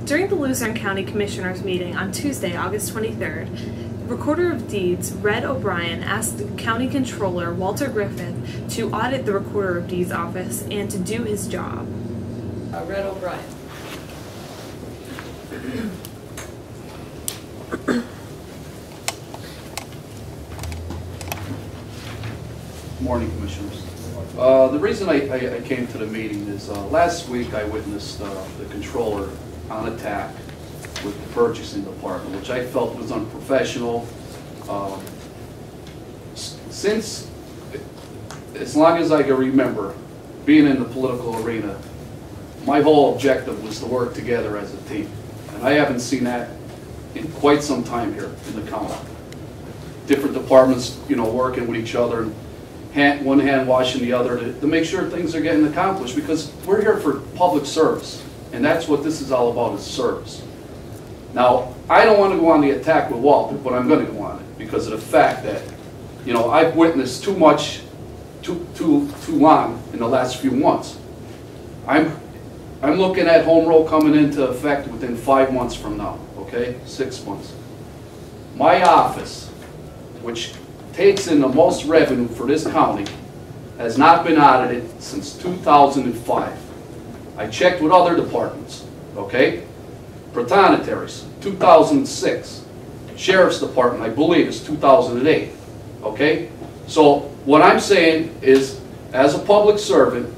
During the Luzerne County Commissioners meeting on Tuesday, August 23rd, Recorder of Deeds Red O'Brien asked County Controller Walter Griffith to audit the Recorder of Deeds office and to do his job. Red O'Brien. Morning, Commissioners. The reason I came to the meeting is last week I witnessed the Controller on attack with the Purchasing Department, which I felt was unprofessional. Since, as long as I can remember, being in the political arena, my whole objective was to work together as a team. And I haven't seen that in quite some time here in the county. Different departments, working with each other, and one hand washing the other to make sure things are getting accomplished, because we're here for public service. And that's what this is all about, is service. Now, I don't want to go on the attack with Walter, but I'm going to go on it because of the fact that, I've witnessed too much, too long in the last few months. I'm looking at home rule coming into effect within 5 months from now, okay? 6 months. My office, which takes in the most revenue for this county, has not been audited since 2005. I checked with other departments, okay? Protonatories, 2006. Sheriff's Department, I believe, is 2008, okay? So what I'm saying is, as a public servant,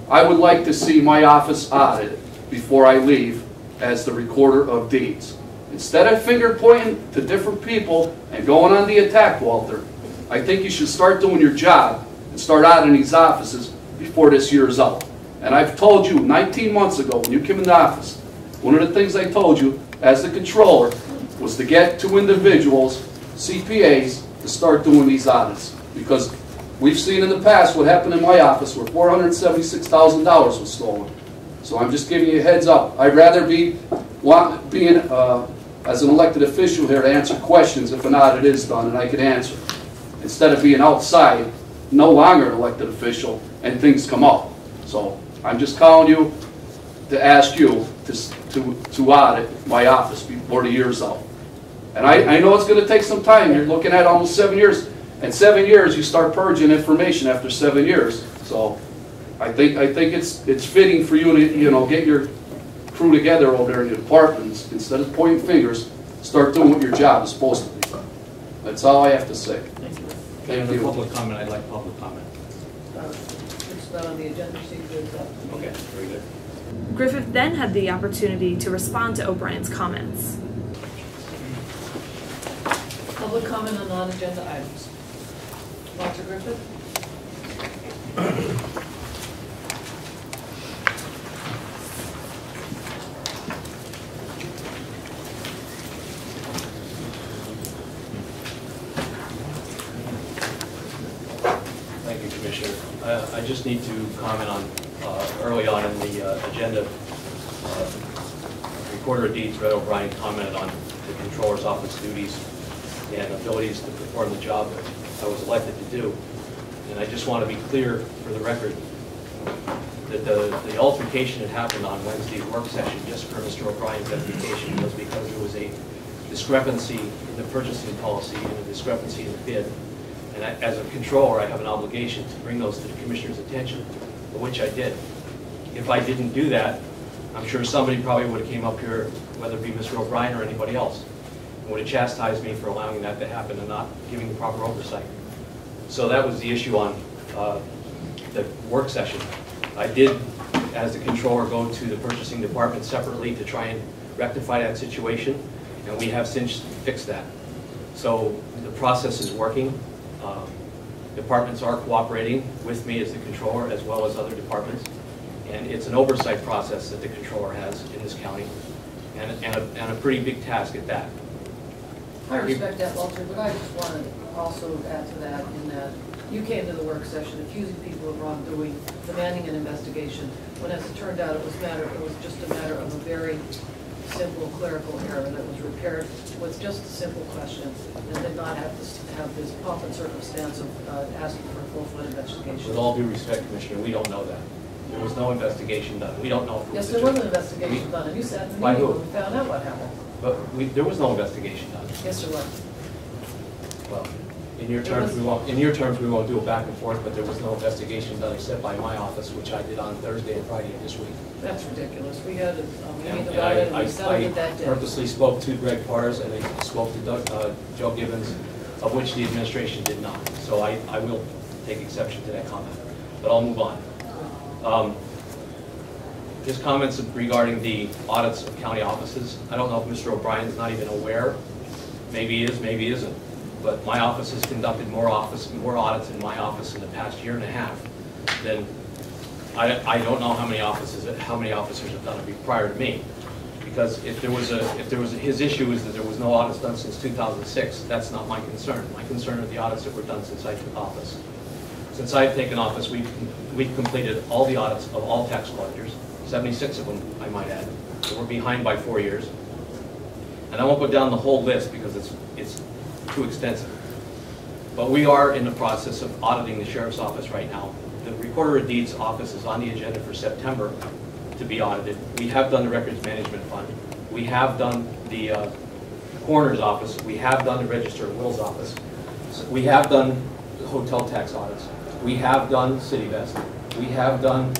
I would like to see my office audited before I leave as the Recorder of Deeds. Instead of finger pointing to different people and going on the attack, Walter, I think you should start doing your job and start auditing these offices before this year is out. And I've told you 19 months ago when you came into office, one of the things I told you as the Controller was to get 2 individuals, CPAs, to start doing these audits. Because we've seen in the past what happened in my office where $476,000 was stolen. So I'm just giving you a heads up. I'd rather be being as an elected official here to answer questions if an audit is done and I can answer, instead of being outside, no longer an elected official, and things come up. So I'm just calling you to ask you to audit my office before the year's out. And I know it's going to take some time. You're looking at almost 7 years. And 7 years, you start purging information after 7 years. So I think it's fitting for you to get your crew together over there in your departments, instead of pointing fingers, start doing what your job is supposed to be. That's all I have to say. Thank you. Thank you. Public comment. I'd like public comment. It's not on the agenda, so you can do that. Okay, very good. Griffith then had the opportunity to respond to O'Brien's comments. Public comment on non-agenda items. Walter Griffith. Thank you, Commissioner. I just need to comment on early on in the agenda. Recorder of Deeds Red O'Brien commented on the Controller's office duties and abilities to perform the job that I was elected to do. And I just want to be clear for the record that the altercation that happened on Wednesday's work session, just for Mr. O'Brien's edification, was because there was a discrepancy in the purchasing policy and a discrepancy in the bid. And as a Controller, I have an obligation to bring those to the Commissioner's attention, which I did. If I didn't do that, I'm sure somebody probably would have came up here, whether it be Mr. O'Brien or anybody else, and would have chastised me for allowing that to happen and not giving the proper oversight. So that was the issue on the work session. I did, as the Controller, go to the Purchasing Department separately to try and rectify that situation, and we have since fixed that. So the process is working. Departments are cooperating with me as the Controller, as well as other departments, and it's an oversight process that the Controller has in this county, and a pretty big task at that. I respect that, Walter, but I just want to also add to that in that you came to the work session accusing people of wrongdoing, demanding an investigation, when as it turned out it was just a matter of a very simple clerical error that was repaired with just a simple question and did not have to have this pomp and circumstance of asking for a full-fledged investigation. With all due respect, Commissioner, we don't know that. There was no investigation done. We don't know if it Yes, was there a was an joke. investigation done, and you sat in the By meeting who? when we found out what happened. But there was no investigation done. Yes, there was. Well, in your terms, we won't do a back and forth, but there was no investigation done except by my office, which I did on Thursday and Friday of this week. That's ridiculous. We had a meeting And about it, and we settled it that I day. purposely spoke to Greg Pars and I spoke to Joe Gibbons, of which the administration did not. So I will take exception to that comment, but I'll move on. His comments regarding the audits of county offices, I don't know if Mr. O'Brien's not even aware. Maybe he is, maybe he isn't. But my office has conducted more audits in my office in the past year and a half than, I don't know how many officers have done it prior to me. Because if there was his issue is that there was no audits done since 2006, that's not my concern. My concern are the audits that were done since I took office. Since I've taken office, we've completed all the audits of all tax collectors, 76 of them, I might add. So we're behind by 4 years. And I won't go down the whole list because it's too extensive. But we are in the process of auditing the sheriff's office right now. The Recorder of Deeds office is on the agenda for September to be audited. We have done the Records Management Fund. We have done the Coroner's office. We have done the Register of Wills office. We have done the hotel tax audits. We have done City Vest. We have done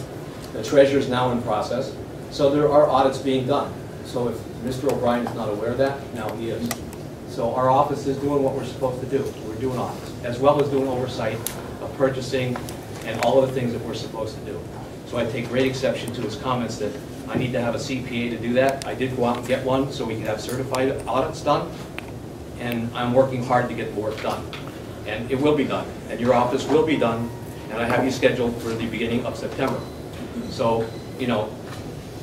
the Treasurer's now in process. So there are audits being done. So if Mr. O'Brien is not aware of that, now he is. So our office is doing what we're supposed to do. We're doing audits, as well as doing oversight of purchasing and all of the things that we're supposed to do. So I take great exception to his comments that I need to have a CPA to do that. I did go out and get one so we can have certified audits done. And I'm working hard to get the work done. And it will be done. And your office will be done. And I have you scheduled for the beginning of September. So, you know,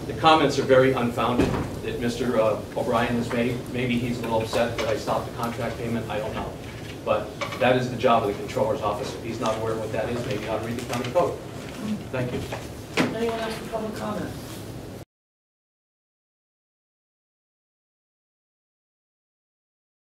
the comments are very unfounded that Mr. O'Brien has made. Maybe he's a little upset that I stopped the contract payment, I don't know. But that is the job of the Controller's office. If he's not aware of what that is, maybe he ought to read the county code. Thank you. Anyone else for public comment?